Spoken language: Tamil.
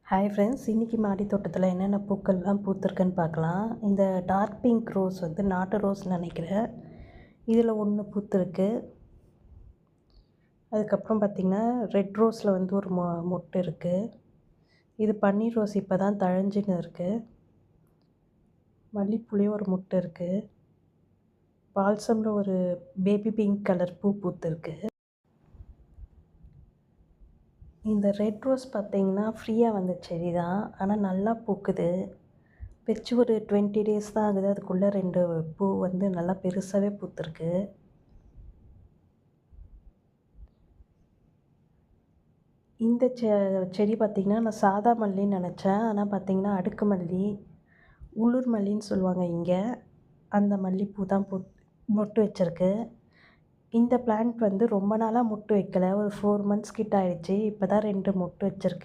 ஹாய் ஃப்ரெண்ட்ஸ், இன்றைக்கி மாடி தோட்டத்தில் என்னென்ன பூக்கள்லாம் பூத்திருக்குன்னு பார்க்கலாம். இந்த டார்க் பிங்க் ரோஸ் வந்து நாட்டு ரோஸ்ன்னு நினைக்கிறேன். இதில் ஒன்று பூத்திருக்கு. அதுக்கப்புறம் பார்த்திங்கன்னா ரெட் ரோஸில் வந்து ஒரு மொட்டு இருக்குது. இது பன்னீர் ரோஸ் இப்போ தான் தழைஞ்சின்னு இருக்குது. மல்லிப்பூலேயும் ஒரு மொட்டு இருக்குது. பால்சமில் ஒரு பேபி பிங்க் கலர் பூ பூத்திருக்கு. இந்த ரெட் ரோஸ் பார்த்திங்கன்னா ஃப்ரீயாக வந்த செடி தான், ஆனால் நல்லா பூக்குது. வச்சு ஒரு 20 டேஸ் தான் ஆகுது. அதுக்குள்ளே 2 பூ வந்து நல்லா பெருசாகவே பூத்துருக்கு. இந்த செடி பார்த்திங்கன்னா நான் சாதா மல்லின்னு நினச்சேன். ஆனால் பார்த்திங்கன்னா அடுக்கு மல்லி, உள்ளூர் மல்லின்னு சொல்லுவாங்க இங்கே. அந்த மல்லிப்பூ தான் மொட்டு வச்சுருக்கு. இந்த பிளான்ட் வந்து ரொம்ப நாளாக மொட்டு வைக்கல. ஒரு 4 மந்த்ஸ் கிட்ட ஆயிடுச்சு. இப்போ தான் 2 மொட்டு வச்சுருக்கு.